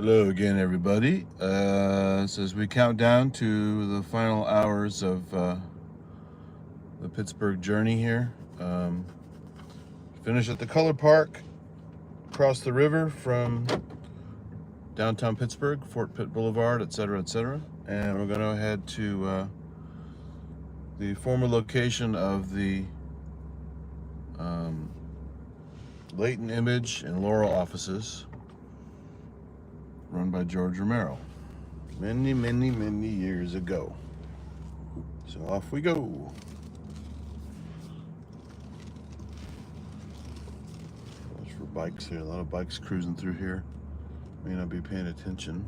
Hello again, everybody. So as we count down to the final hours of the Pittsburgh journey here, finish at the Color Park, cross the river from downtown Pittsburgh, Fort Pitt Blvd, etc., and we're going to head to the former location of the Latent Image and Laurel offices, run by George Romero, many years ago. So off we go. Watch for bikes here. A lot of bikes cruising through here. May not be paying attention.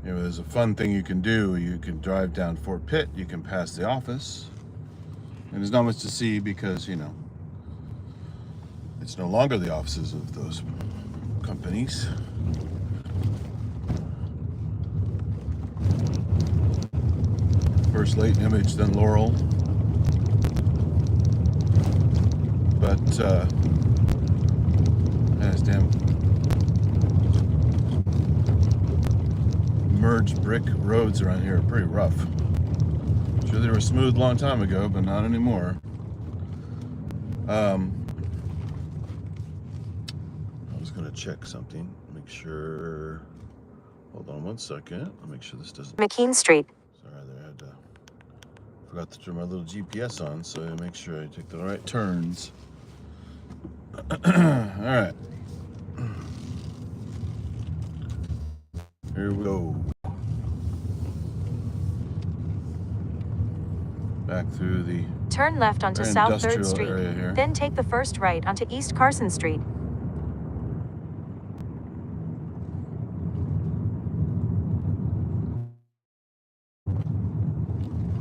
You know, there's a fun thing you can do. You can drive down Fort Pitt. You can pass the office. And there's not much to see because, you know, it's no longer the offices of those companies. First Latent Image, then Laurel. But, those damn merged brick roads around here are pretty rough. Sure, they were smooth a long time ago, but not anymore. I was going to check something, make sure. Hold on one second. I'll make sure this doesn't. McKean Street. Sorry, there I had to. Forgot to turn my little GPS on, so I make sure I take the right turns. All right. Here we go. Back through the Turn left onto South 3rd Street, here. then take the first right onto East Carson Street.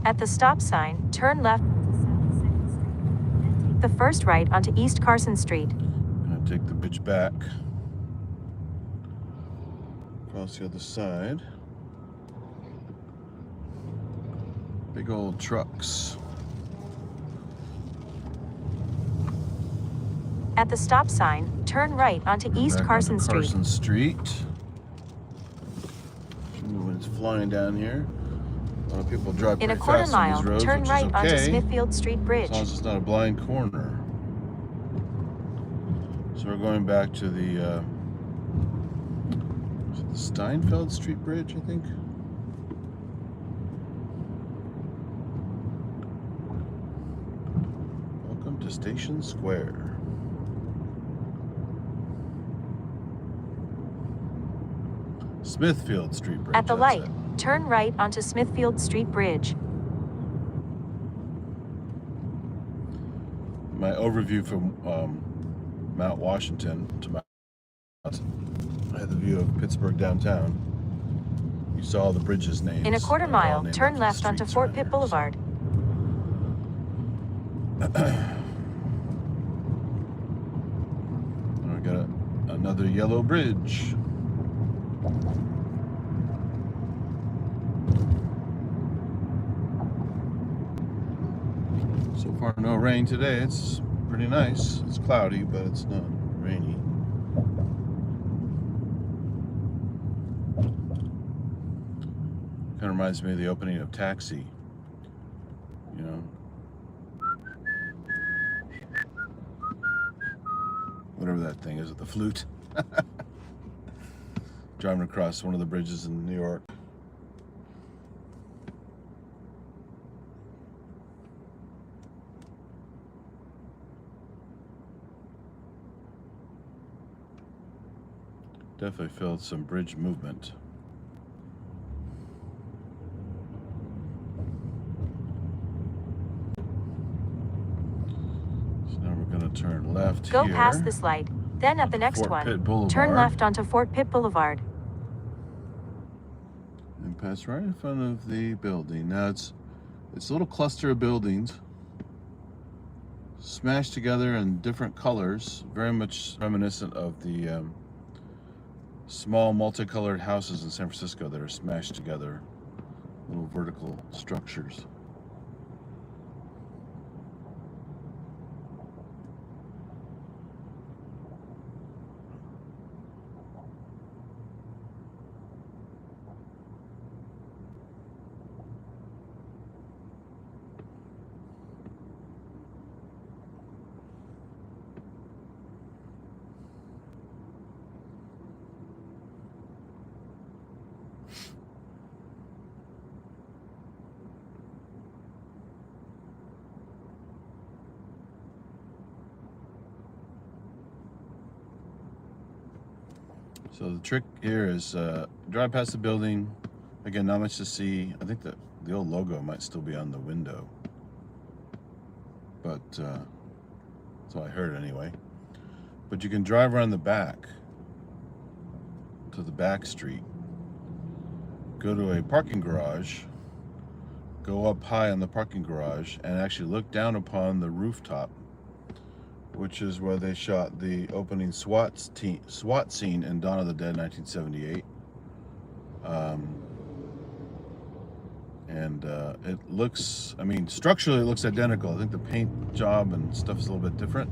At the stop sign, turn left the first right onto East Carson Street. Gonna take the bitch back. Across the other side. Big old trucks. At the stop sign, turn right onto East Back Carson onto Street. Carson Street. When it's flying down here. A lot of people drive In pretty a quarter fast on mile, these roads, turn which right is onto okay, Smithfield Street Bridge. as long as it's not a blind corner. So we're going back to the is it the Steinfeld Street Bridge, I think. Welcome to Station Square. Smithfield Street Bridge. At the that's light, it. turn right onto Smithfield Street Bridge. My overview from Mount Washington to Mount. I had the view of Pittsburgh downtown. You saw all the bridges names. In a quarter They're all mile, named turn after the left onto streets Fort around Pitt here, Boulevard. We got another yellow bridge. So far, no rain today. It's pretty nice. It's cloudy, but it's not rainy. Kind of reminds me of the opening of Taxi. You know, whatever that thing is with the flute. Driving across one of the bridges in New York. Definitely felt some bridge movement. So now we're going to turn left Go here. past this light, then at the next Fort Pitt one, Boulevard. turn left onto Fort Pitt Boulevard. And pass right in front of the building. Now it's a little cluster of buildings smashed together in different colors, very much reminiscent of the small multicolored houses in San Francisco that are smashed together, little vertical structures. So the trick here is drive past the building. Again, not much to see. I think that the old logo might still be on the window, but so I heard anyway. But you can drive around the back to the back street, go to a parking garage, go up high on the parking garage, and actually look down upon the rooftop, which is where they shot the opening SWAT scene in Dawn of the Dead 1978. It looks, I mean, structurally it looks identical. I think the paint job and stuff is a little bit different.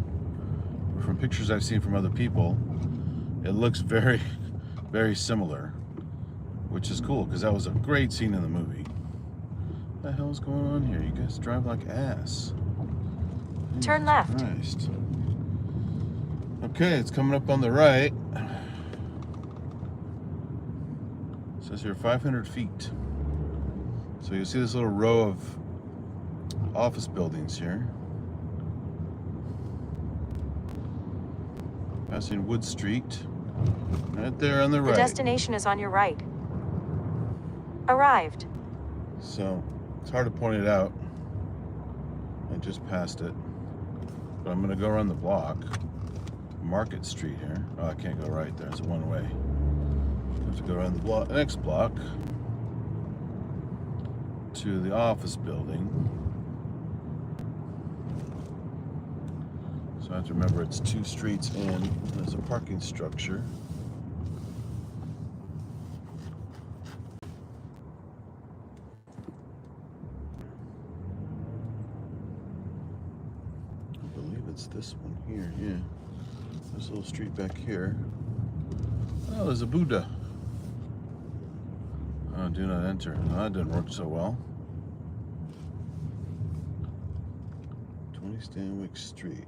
But from pictures I've seen from other people, it looks very, very similar, which is cool because that was a great scene in the movie. What the hell's going on here? You guys drive like ass. Turn left. Christ. Okay, it's coming up on the right. It says here 500 feet. So you see this little row of office buildings here. Passing Wood Street. Right there on the right. The destination is on your right. Arrived. So it's hard to point it out. I just passed it. But I'm gonna go around the block. Market Street here. Oh, I can't go right there. It's one way. I have to go around the block, next block to the office building. So I have to remember it's 2 streets in. There's a parking structure. I believe it's this one here, yeah. There's a little street back here. Oh, there's a Buddha. Oh, do not enter. Oh, that didn't work so well. 20 Stanwyck Street.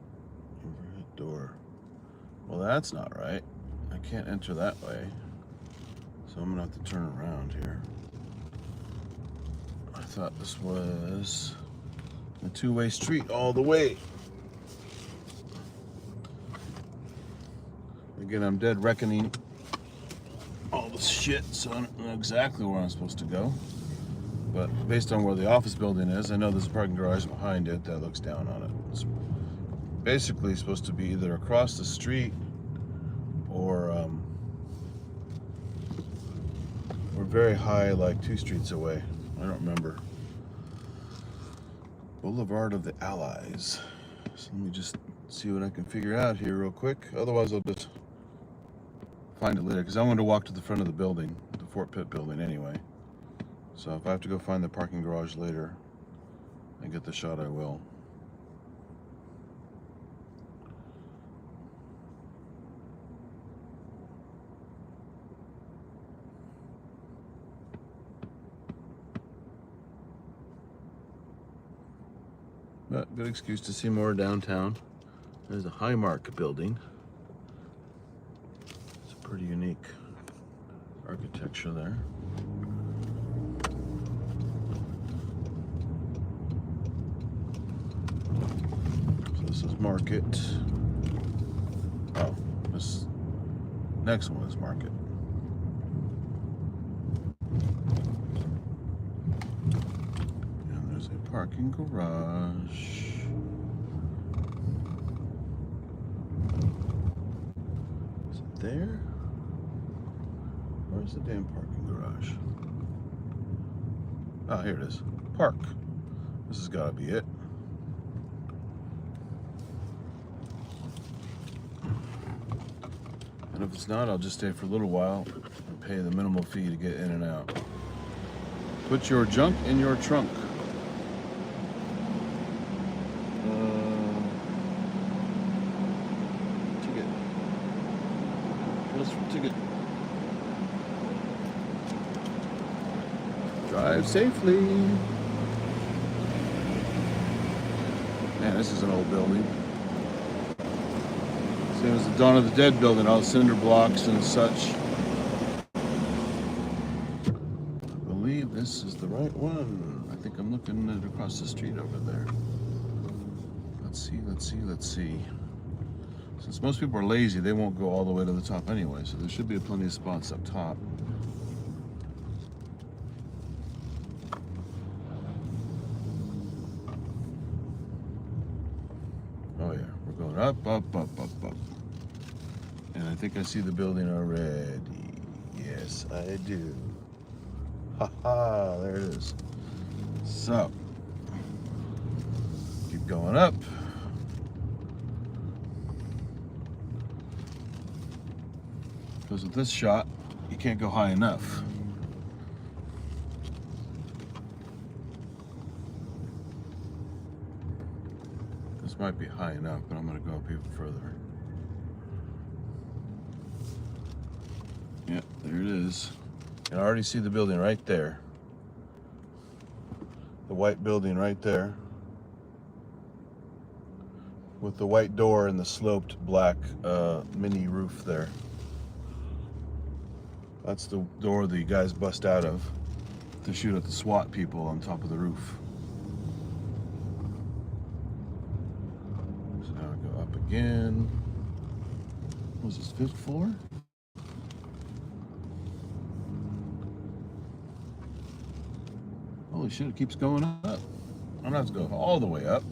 Overhead door. Well, that's not right. I can't enter that way. So I'm gonna have to turn around here. I thought this was a 2-way street all the way. Again, I'm dead reckoning all this shit, so I don't know exactly where I'm supposed to go. But based on where the office building is, I know there's a parking garage behind it that looks down on it. It's basically supposed to be either across the street or very high, like 2 streets away. I don't remember. Boulevard of the Allies. So let me just see what I can figure out here real quick. Otherwise, I'll just find it later, because I want to walk to the front of the building, the Fort Pitt building anyway. So if I have to go find the parking garage later and get the shot, I will. But good excuse to see more downtown. There's a Highmark building. It's a pretty unique architecture there. So this is Market. Oh, this next one is Market. And there's a parking garage. Is it there? Where's the damn parking garage? Oh, here it is. Park. This has got to be it. And if it's not, I'll just stay for a little while and pay the minimal fee to get in and out. Put your junk in your trunk. Ticket. Just for ticket. Drive safely. Man, this is an old building. Same as the Dawn of the Dead building, all cinder blocks and such. I believe this is the right one. I think I'm looking at it across the street over there. Let's see. Since most people are lazy, they won't go all the way to the top anyway, so there should be plenty of spots up top. Oh yeah, we're going up, up, up, up, up. And I think I see the building already. Yes, I do. Ha, there it is. So, keep going up. Because with this shot, you can't go high enough. This might be high enough, but I'm going to go up even further. Yep, there it is. You can already see the building right there. The white building right there. With the white door and the sloped black mini roof there. That's the door the guys bust out of to shoot at the SWAT people on top of the roof. So now I go up again. Was this 5th floor? Holy shit, it keeps going up. I don't have to go all the way up.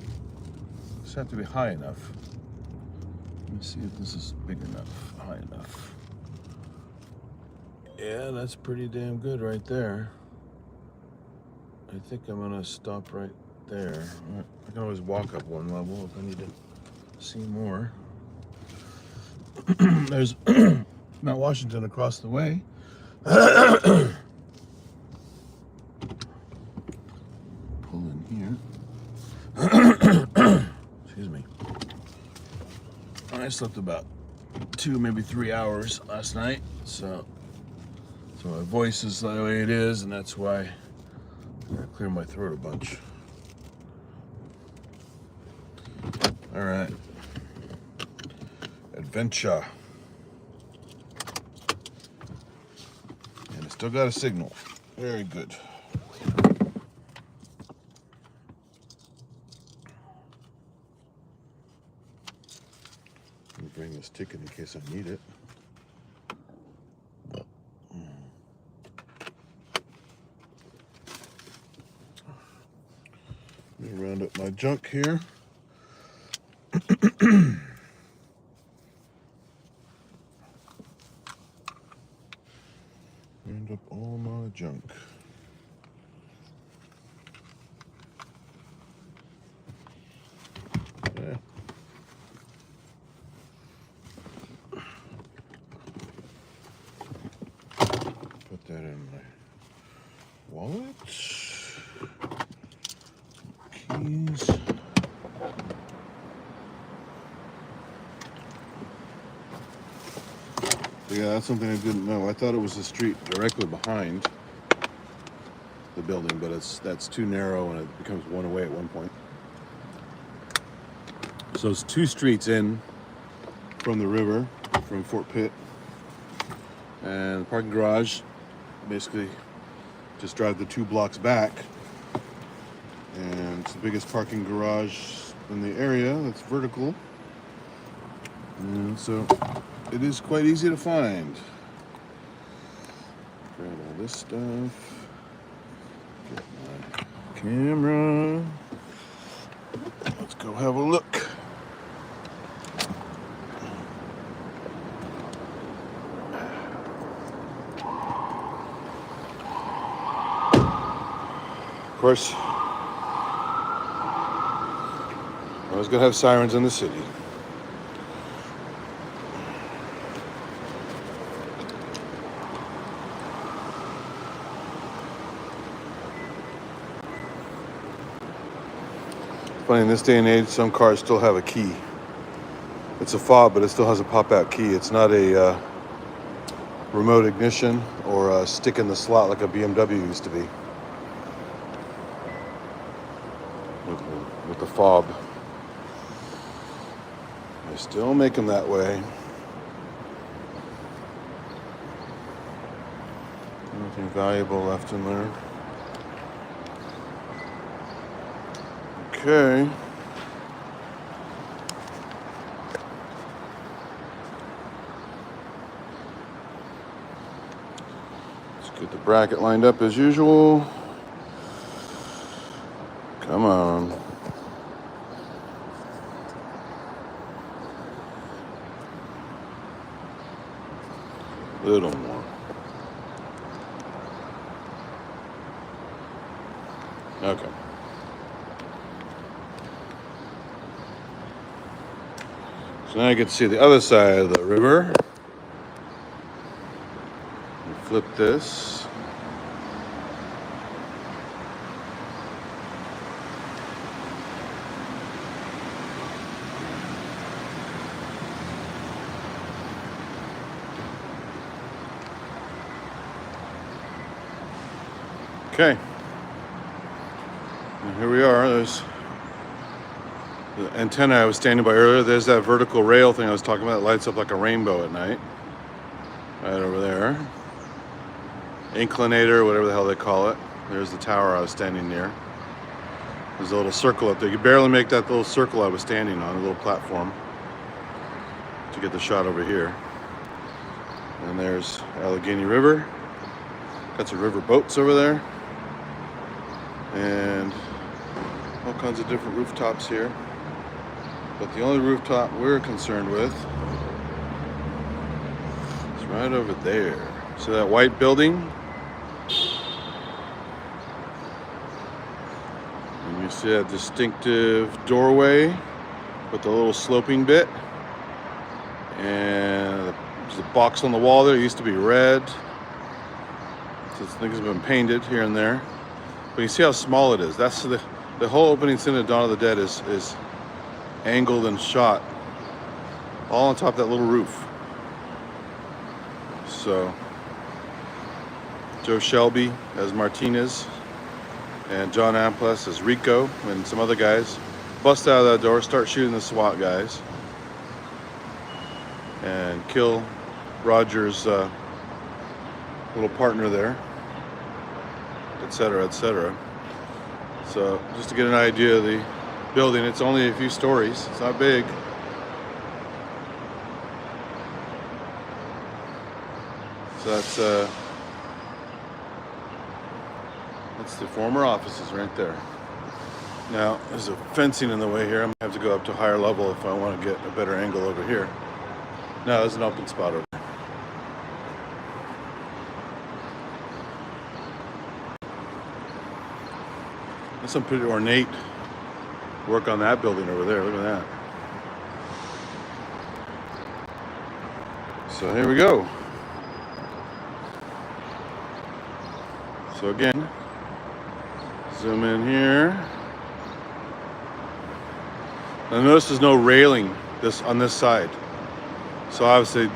Just have to be high enough. Let me see if this is big enough, high enough. Yeah, that's pretty damn good right there. I think I'm gonna stop right there. I can always walk up one level if I need to see more. There's Mount Washington across the way. Pull in here. Excuse me. I slept about 2, maybe 3 hours last night, so my voice is the way it is, and that's why I clear my throat a bunch. All right, adventure, and it still got a signal. Very good. Let me bring this ticket in case I need it. Let me round up my junk here. Round up all my junk. Yeah. Put that in my wallet. Keys. Yeah, that's something I didn't know. I thought it was the street directly behind the building, but that's too narrow and it becomes one away at one point. So it's 2 streets in from the river, from Fort Pitt, and the parking garage. Basically, just drive the 2 blocks back, and it's the biggest parking garage in the area. That's vertical, and so it is quite easy to find. Grab all this stuff. Get my camera. Let's go have a look. Of course, I was gonna have sirens in the city. Funny, in this day and age, some cars still have a key. It's a fob, but it still has a pop-out key. It's not a remote ignition or a stick in the slot like a BMW used to be. With the fob. They still make them that way. Anything valuable left in there? Okay. Get the bracket lined up as usual. Come on. Little more. Okay. So now I get to see the other side of the river. Flip this. Okay. And here we are. There's the antenna I was standing by earlier. There's that vertical rail thing I was talking about. It lights up like a rainbow at night. Right over there. Inclinator, whatever the hell they call it. There's the tower I was standing near. There's a little circle up there. You barely make that little circle I was standing on, a little platform, to get the shot over here. And there's Allegheny River. Got some river boats over there. And all kinds of different rooftops here. But the only rooftop we're concerned with is right over there. So that white building. And you see that distinctive doorway with the little sloping bit. And there's a box on the wall there. It used to be red. So things have been painted here and there. But you see how small it is. That's the whole opening scene of Dawn of the Dead is angled and shot all on top of that little roof. So Joe Shelby as Martinez and John Amplas as Rico and some other guys bust out of that door, start shooting the SWAT guys, and kill Roger's little partner there, etc., etc. So just to get an idea of the building, it's only a few stories. It's not big. So that's the former offices right there. Now there's a fencing in the way here. I'm gonna have to go up to a higher level if I want to get a better angle over here. No, there's an open spot over there. There's some pretty ornate work on that building over there. Look at that. So here we go. So again, zoom in here. Now notice there's no railing on this side. So obviously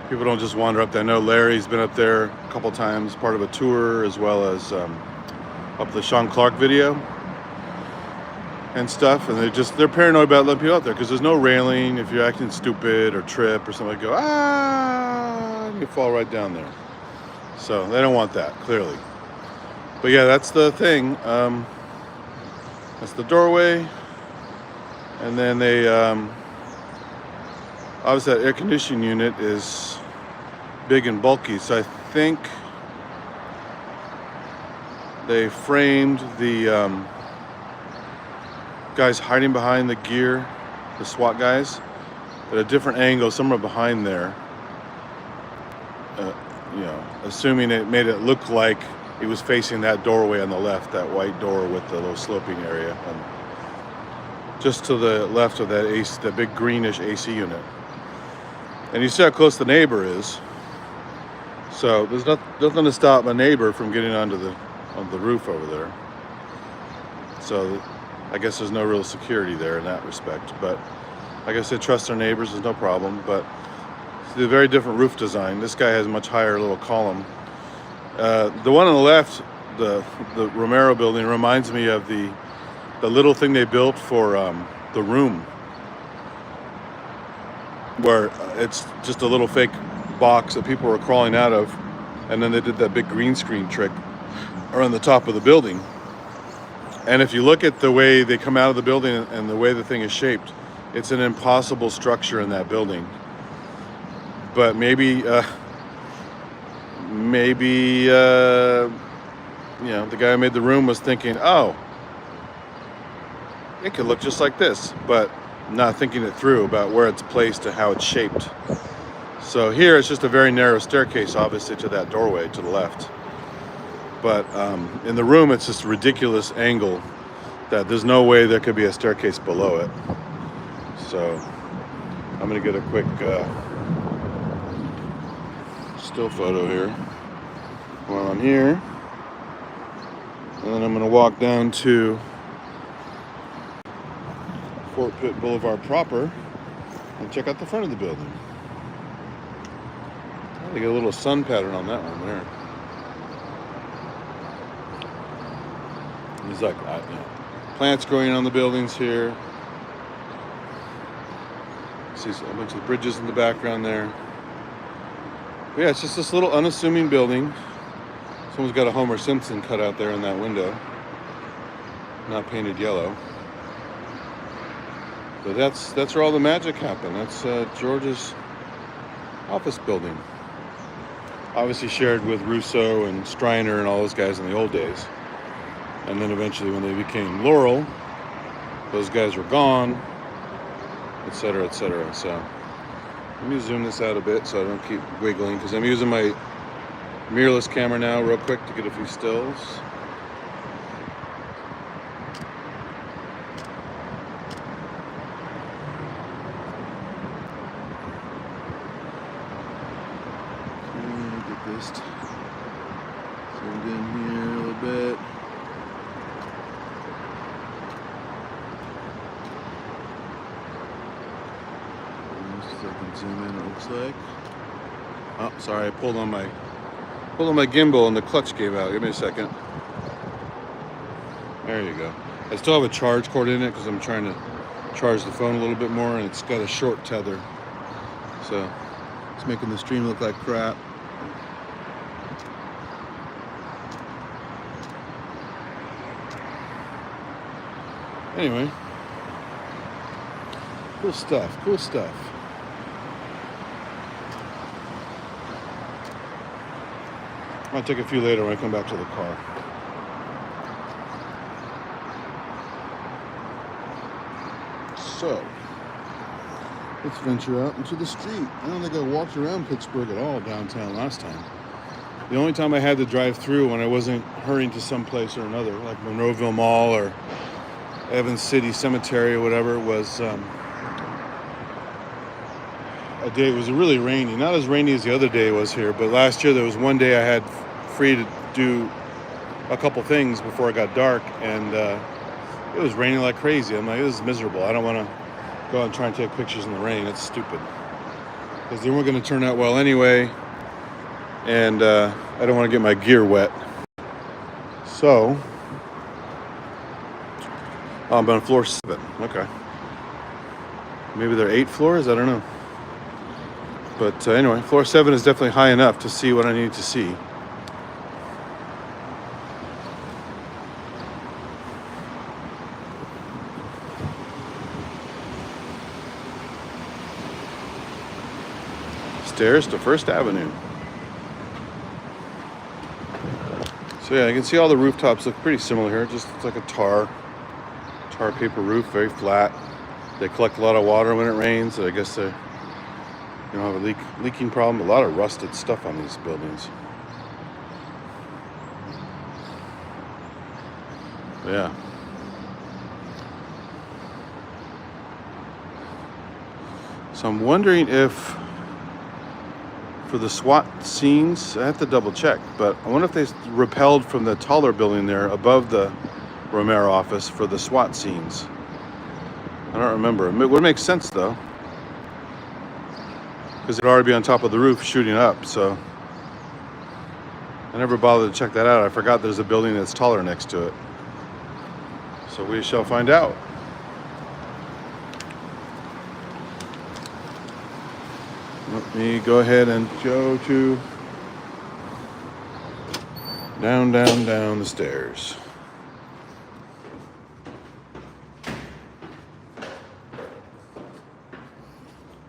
people don't just wander up there. I know Larry's been up there a couple times, part of a tour, as well as up the Sean Clark video and stuff. And they're paranoid about letting people out there because there's no railing. If you're acting stupid or trip or something, go, and you fall right down there. So they don't want that, clearly. But yeah, that's the thing. That's the doorway. And then they, obviously that air conditioning unit is big and bulky. So I think they framed the guys hiding behind the gear, the SWAT guys, at a different angle, somewhere behind there. Assuming it made it look like it was facing that doorway on the left, that white door with the little sloping area, just to the left of that AC, the big greenish AC unit. And you see how close the neighbor is. So there's nothing to stop my neighbor from getting on the roof over there. So I guess there's no real security there in that respect. But I guess they trust their neighbors, there's no problem. But it's a very different roof design. This guy has a much higher little column. The one on the left, the Romero building, reminds me of the little thing they built for the Room, where it's just a little fake box that people were crawling out of, and then they did that big green screen trick around the top of the building. And if you look at the way they come out of the building and the way the thing is shaped, it's an impossible structure in that building. But maybe maybe the guy who made the room was thinking, oh, it could look just like this, but not thinking it through about where it's placed and how it's shaped. So here it's just a very narrow staircase, obviously, to that doorway to the left. But in the room, it's just a ridiculous angle that there's no way there could be a staircase below it. So I'm gonna get a quick still photo here while I'm here. And then I'm gonna walk down to Fort Pitt Blvd proper and check out the front of the building. They get a little sun pattern on that one there. There's like plants growing on the buildings here. See a bunch of bridges in the background there. But yeah, it's just this little unassuming building. Someone's got a Homer Simpson cut out there in that window, not painted yellow. But that's where all the magic happened. That's George's office building. Obviously shared with Russo and Striner and all those guys in the old days. And then eventually when they became Laurel, those guys were gone, etc., etc. So let me zoom this out a bit so I don't keep wiggling, because I'm using my mirrorless camera now real quick to get a few stills. Get this zoomed in here a little bit. So I can zoom in, it looks like. Oh, sorry, I pulled on my gimbal and the clutch gave out. Give me a second. There you go. I still have a charge cord in it because I'm trying to charge the phone a little bit more, and it's got a short tether. So it's making the stream look like crap. Anyway, cool stuff, cool stuff. I'll take a few later when I come back to the car. So, let's venture out into the street. I don't think I walked around Pittsburgh at all downtown last time. The only time I had to drive through when I wasn't hurrying to some place or another, like Monroeville Mall or Evans City Cemetery or whatever, was a day. It was really rainy. Not as rainy as the other day it was here, but last year there was one day I had free to do a couple things before it got dark, and it was raining like crazy. I'm like, this is miserable. I don't want to go out and try and take pictures in the rain. It's stupid, because they weren't going to turn out well anyway, and I don't want to get my gear wet. So I'm on floor 7. Okay. Maybe there are 8 floors? I don't know. But anyway, floor 7 is definitely high enough to see what I need to see. Stairs to First Avenue. So yeah, you can see all the rooftops look pretty similar here. Just it's like a tar paper roof, very flat. They collect a lot of water when it rains, so I guess they have a leaking problem. A lot of rusted stuff on these buildings. Yeah. So I'm wondering if for the SWAT scenes, I have to double check, but I wonder if they repelled from the taller building there above the Romero office for the SWAT scenes. I don't remember. It would make sense though, because it'd already be on top of the roof shooting up. So I never bothered to check that out. I forgot there's a building that's taller next to it. So we shall find out. Let me go ahead and go to down the stairs.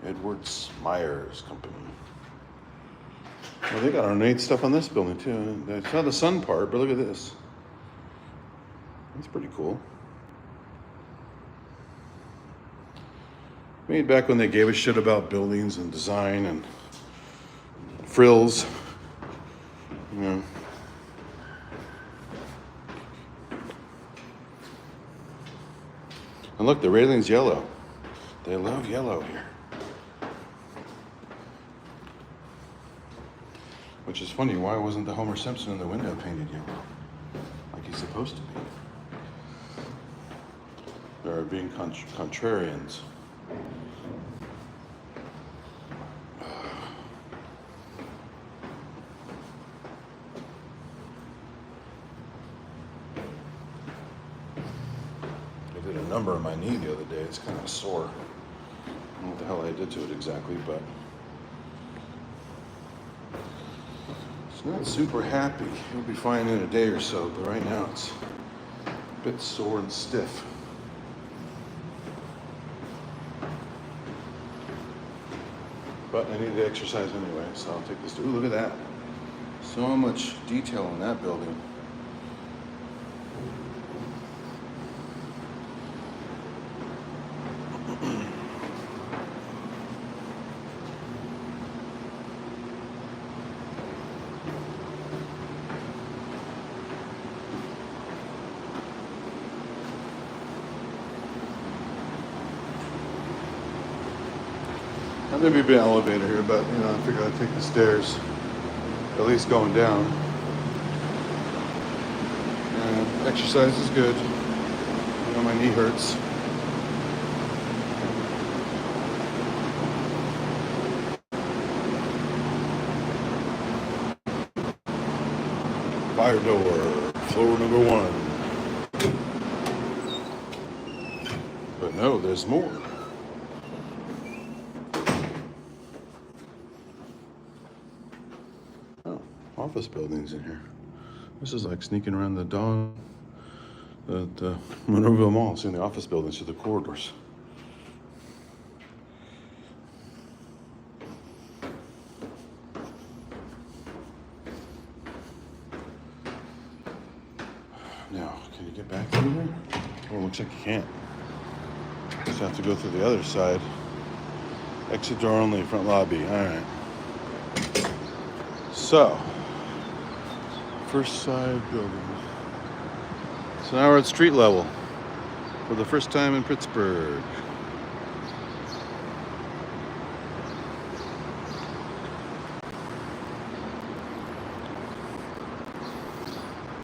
Edwards Myers Company. Well, they got ornate stuff on this building too. It's not the sun part, but look at this. That's pretty cool. Made back when they gave a shit about buildings and design and frills. You know. And look, the railing's yellow. They love yellow here. Which is funny, why wasn't the Homer Simpson in the window painted yellow? Like he's supposed to be. They're being contrarians. I did a number on my knee the other day. It's kind of sore. I don't know what the hell I did to it exactly, but it's not super happy. It'll be fine in a day or so, but right now it's a bit sore and stiff. But I need to exercise anyway, so I'll take this. Ooh, look at that. So much detail in that building. I've never been an elevator here, but you know, I figured I'd take the stairs, at least going down. And exercise is good. You know, my knee hurts. Fire door, floor number 1. But no, there's more. Office buildings in here. This is like sneaking around the Monroeville Mall, seeing the office buildings through the corridors. Now, can you get back through there? Oh, looks like you can't. Just have to go through the other side. Exit door only, front lobby. All right. So, first side building. So now we're at street level for the first time in Pittsburgh.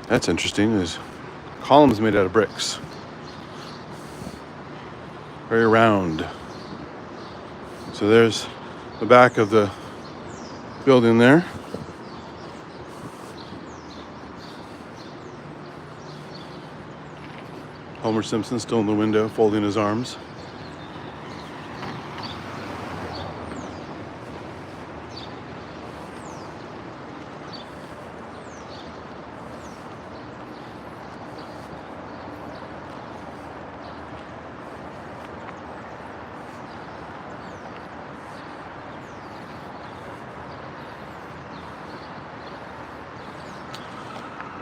That's interesting. There's columns made out of bricks. Very round. So there's the back of the building there. Homer Simpson still in the window, folding his arms.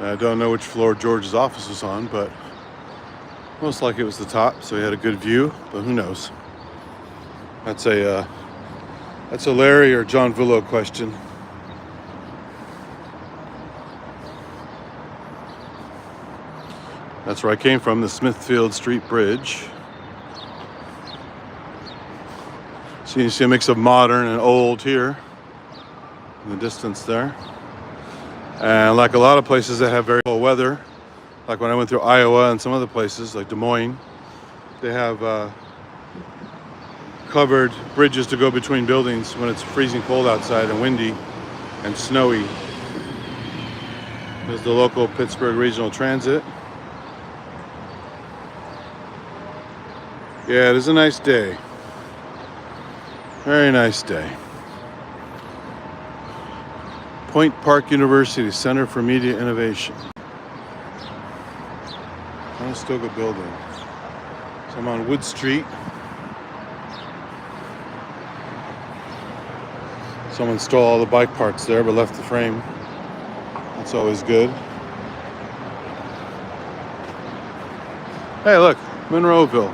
I don't know which floor George's office was on, but most likely it was the top, so he had a good view, but who knows? That's a Larry or John Villo question. That's where I came from, the Smithfield Street Bridge. So you see a mix of modern and old here in the distance there. And like a lot of places that have very cold weather, like when I went through Iowa and some other places like Des Moines, they have covered bridges to go between buildings when it's freezing cold outside and windy and snowy. There's the local Pittsburgh Regional Transit. Yeah, it is a nice day. Very nice day. Point Park University, Center for Media Innovation. Conestoga building. So I'm on Wood Street. Someone stole all the bike parts there, but left the frame. That's always good. Hey, look, Monroeville.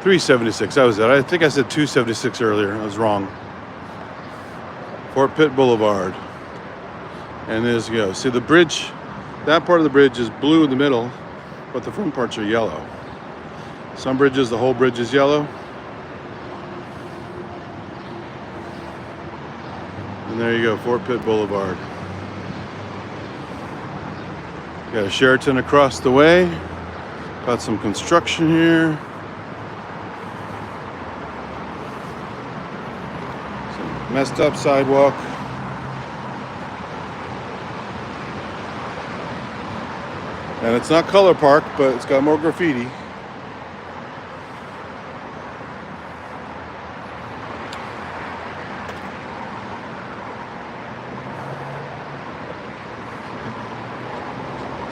376, that was it. I think I said 276 earlier. I was wrong. Fort Pitt Blvd. And there's you go. See the bridge, that part of the bridge is blue in the middle, but the front parts are yellow. Some bridges, the whole bridge is yellow. And there you go, Fort Pitt Blvd. Got a Sheraton across the way. Got some construction here. Some messed up sidewalk. And it's not Color Park, but it's got more graffiti.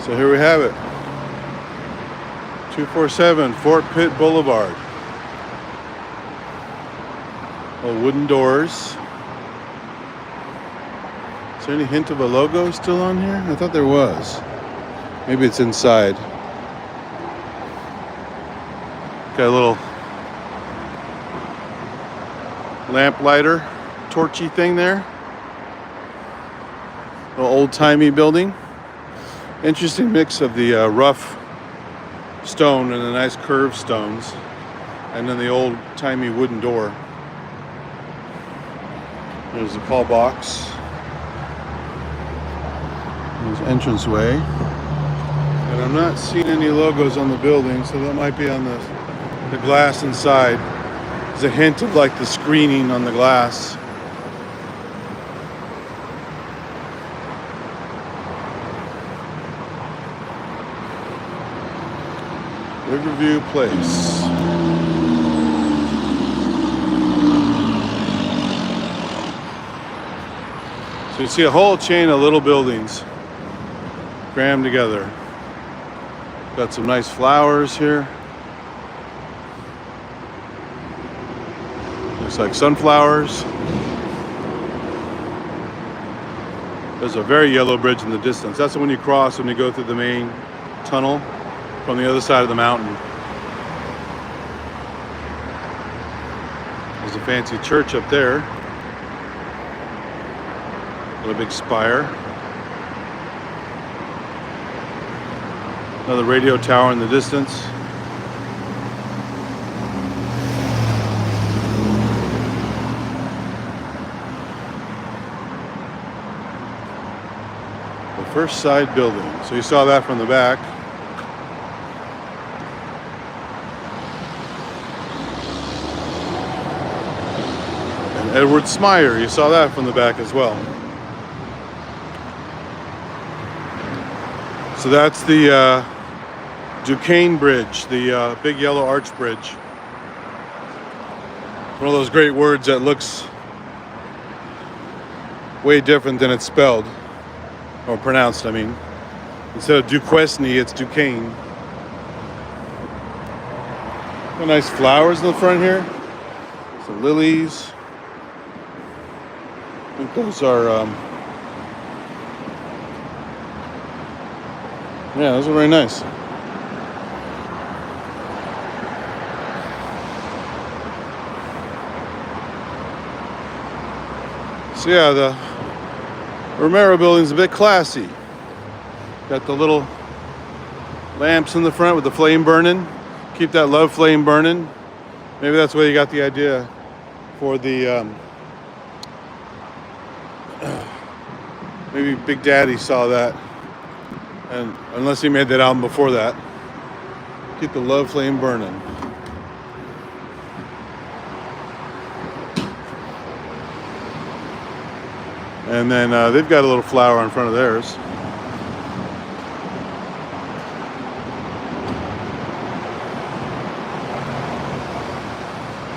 So here we have it. 247 Fort Pitt Blvd. Little wooden doors. Is there any hint of a logo still on here? I thought there was. Maybe it's inside. Got a little lamp lighter, torchy thing there. Little old-timey building. Interesting mix of the rough stone and the nice curved stones, and then the old-timey wooden door. There's the call box. There's entranceway. And I'm not seeing any logos on the building, so that might be on the glass inside. There's a hint of like the screening on the glass. Riverview Place. So you see a whole chain of little buildings crammed together. Got some nice flowers here. Looks like sunflowers. There's a very yellow bridge in the distance. That's the one you cross when you go through the main tunnel from the other side of the mountain. There's a fancy church up there. Got a big spire. Another radio tower in the distance. The first side building. So you saw that from the back. And Edward Smyer, you saw that from the back as well. So that's the Duquesne Bridge, the big yellow arch bridge. One of those great words that looks way different than it's spelled, or pronounced, I mean. Instead of Duquesne, it's Duquesne. Got nice flowers in the front here. Some lilies. I think those are, yeah, those are very nice. So yeah, the Romero building's a bit classy. Got the little lamps in the front with the flame burning. Keep that love flame burning. Maybe that's where you got the idea for the, maybe Big Daddy saw that. And unless he made that album before that, keep the love flame burning. And then they've got a little flower in front of theirs.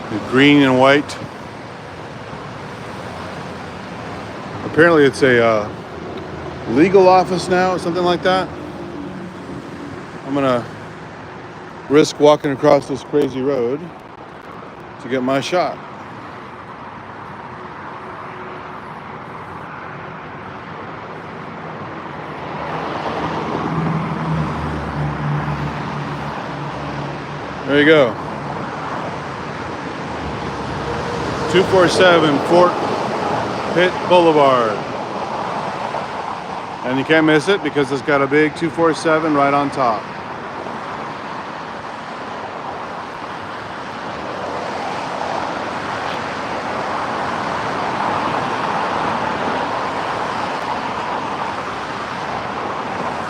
The green and white. Apparently it's a legal office now, or something like that. I'm gonna risk walking across this crazy road to get my shot. There you go. 247 Fort Pitt Blvd. And you can't miss it because it's got a big 247 right on top.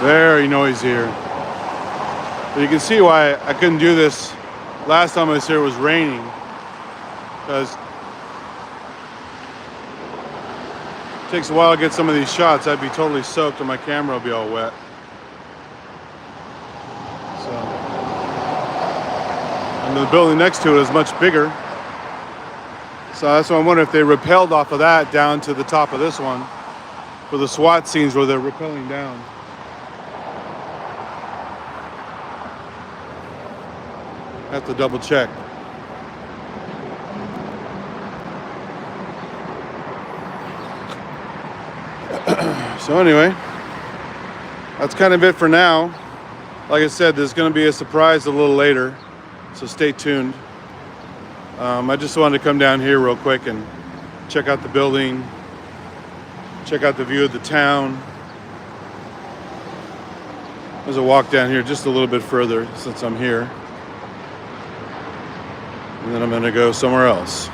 Very noisy here. But you can see why I couldn't do this last time I was here. It was raining, because it takes a while to get some of these shots. I'd be totally soaked and my camera will be all wet. So, and the building next to it is much bigger. So that's why I wonder if they rappelled off of that down to the top of this one for the SWAT scenes where they're rappelling down. Have to double check. So anyway, that's kind of it for now. Like I said, there's going to be a surprise a little later, so stay tuned. I just wanted to come down here real quick and check out the building, check out the view of the town. There's a walk down here just a little bit further since I'm here. And then I'm going to go somewhere else.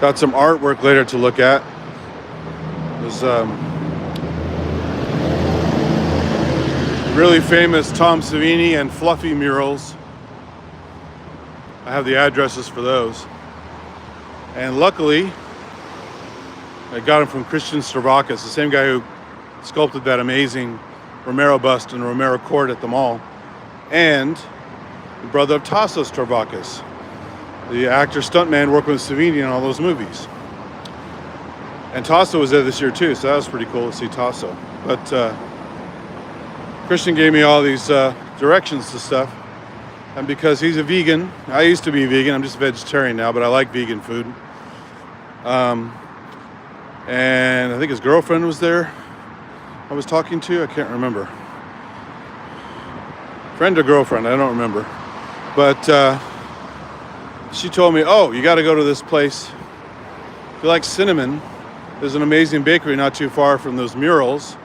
Got some artwork later to look at. There's really famous Tom Savini and Fluffy murals. I have the addresses for those. And luckily, I got them from Christian Stavrakis, the same guy who sculpted that amazing Romero bust in Romero Court at the mall. And the brother of Tasso Stavrakis, the actor stuntman working with Savini in all those movies. And Tasso was there this year too, so that was pretty cool to see Tasso. But Christian gave me all these directions to stuff. And because he's a vegan, I used to be vegan, I'm just vegetarian now, but I like vegan food. And I think his girlfriend was there I was talking to, I can't remember. Friend or girlfriend, I don't remember. But she told me, oh, you got to go to this place. If you like cinnamon, there's an amazing bakery not too far from those murals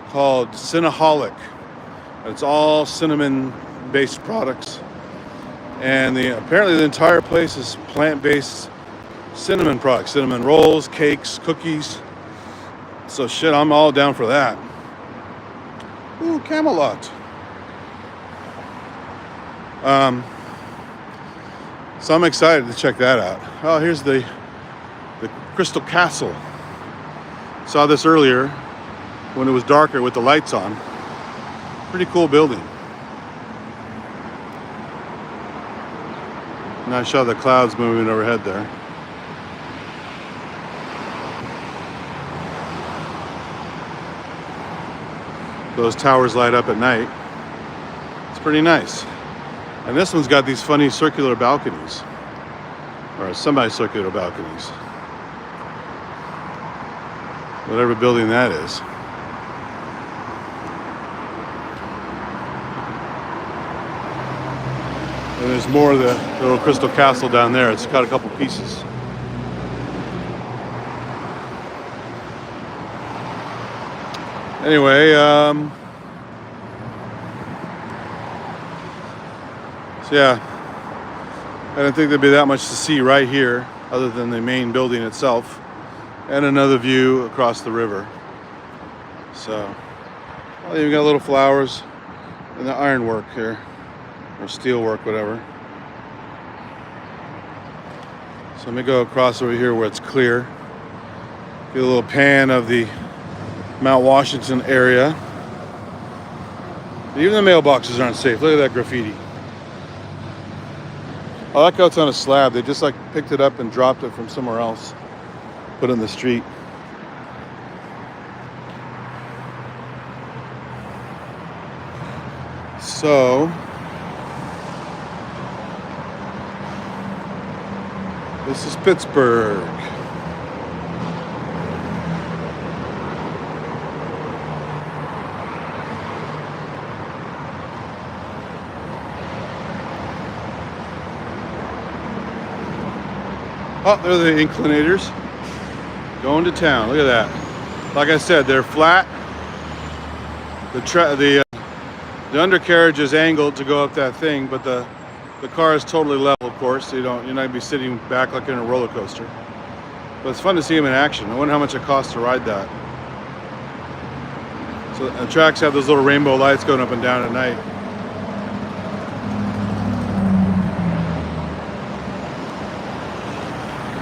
called Cinnaholic. It's all cinnamon-based products. And apparently the entire place is plant-based cinnamon products. Cinnamon rolls, cakes, cookies. So shit, I'm all down for that. Ooh, Camelot. So I'm excited to check that out. Oh, here's the Crystal Castle. Saw this earlier when it was darker with the lights on. Pretty cool building. And I saw the clouds moving overhead there. Those towers light up at night. It's pretty nice. And this one's got these funny circular balconies, or semi-circular balconies. Whatever building that is. And there's more of the little Crystal Castle down there. It's got a couple pieces. Anyway, so yeah, I didn't think there'd be that much to see right here other than the main building itself and another view across the river. So, well, even got little flowers and the ironwork here, or steelwork, whatever. So let me go across over here where it's clear. Get a little pan of the Mount Washington area. Even the mailboxes aren't safe. Look at that graffiti. I like how it's on a slab. They just like picked it up and dropped it from somewhere else. Put it in the street. So, This is Pittsburgh. Oh, there are the inclinators going to town. Look at that. Like I said, they're flat. The undercarriage is angled to go up that thing, but the car is totally level, of course. So you're not gonna be sitting back like in a roller coaster. But it's fun to see them in action. I wonder how much it costs to ride that. So the tracks have those little rainbow lights going up and down at night.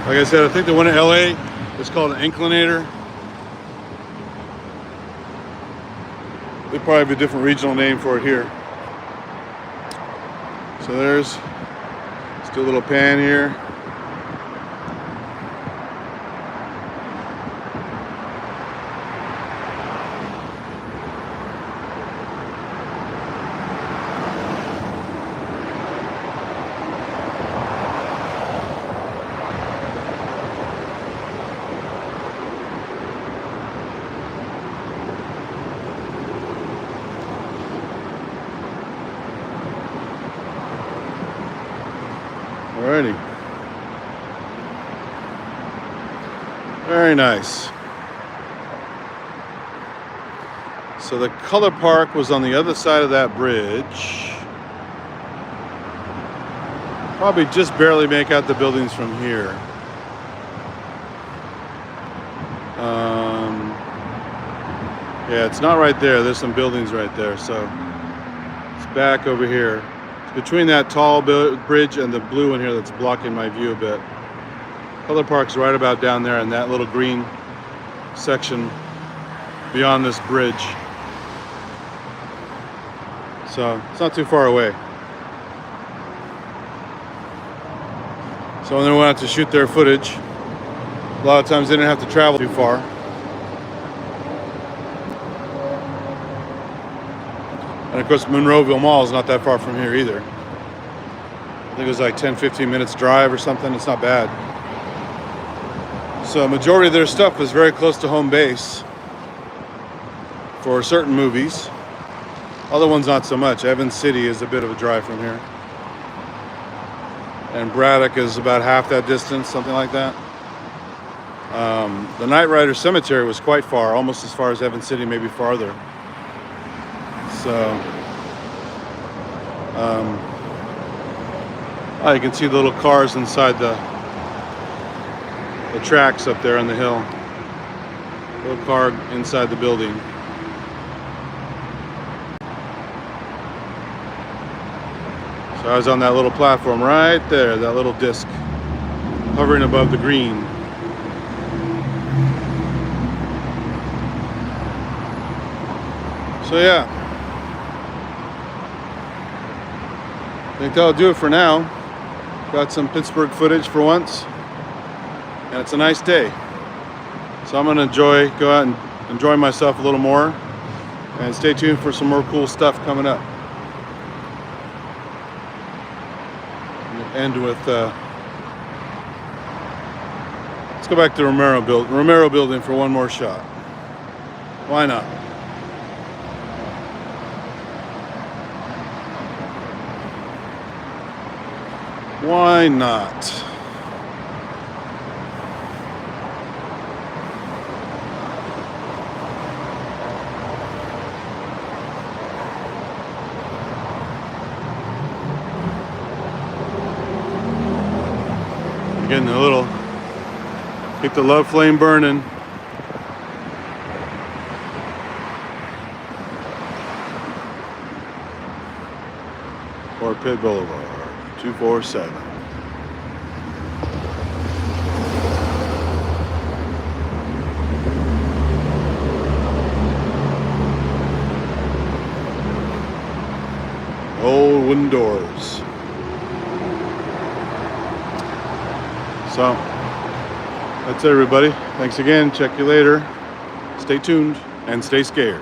Like I said, I think the one in LA is called an inclinator. They probably have a different regional name for it here. So there's, let's do a little pan here. Alrighty. Very nice. So the color park was on the other side of that bridge. Probably just barely make out the buildings from here. Yeah, it's not right there. There's some buildings right there. So it's back over here. Between that tall bridge and the blue one here that's blocking my view a bit. Color Park's right about down there in that little green section beyond this bridge. So it's not too far away. So when they went out to shoot their footage, a lot of times they didn't have to travel too far. And of course, Monroeville Mall is not that far from here either. I think it was like 10-15 minutes drive or something. It's not bad. So a majority of their stuff is very close to home base for certain movies. Other ones not so much. Evans City is a bit of a drive from here. And Braddock is about half that distance, something like that. The Knight Rider Cemetery was quite far, almost as far as Evans City, maybe farther. So, you can see the little cars inside the tracks up there on the hill. Little car inside the building. So I was on that little platform right there, that little disc hovering above the green. So yeah, I think that'll do it for now. Got some Pittsburgh footage for once, and it's a nice day. So I'm gonna go out and enjoy myself a little more, and stay tuned for some more cool stuff coming up. End with let's go back to Romero Building for one more shot. Why not? Why not? Getting a little, keep the love flame burning. Fort Pitt Blvd, 247. Old wooden doors. So, that's it, everybody. Thanks again. Check you later. Stay tuned and stay scared.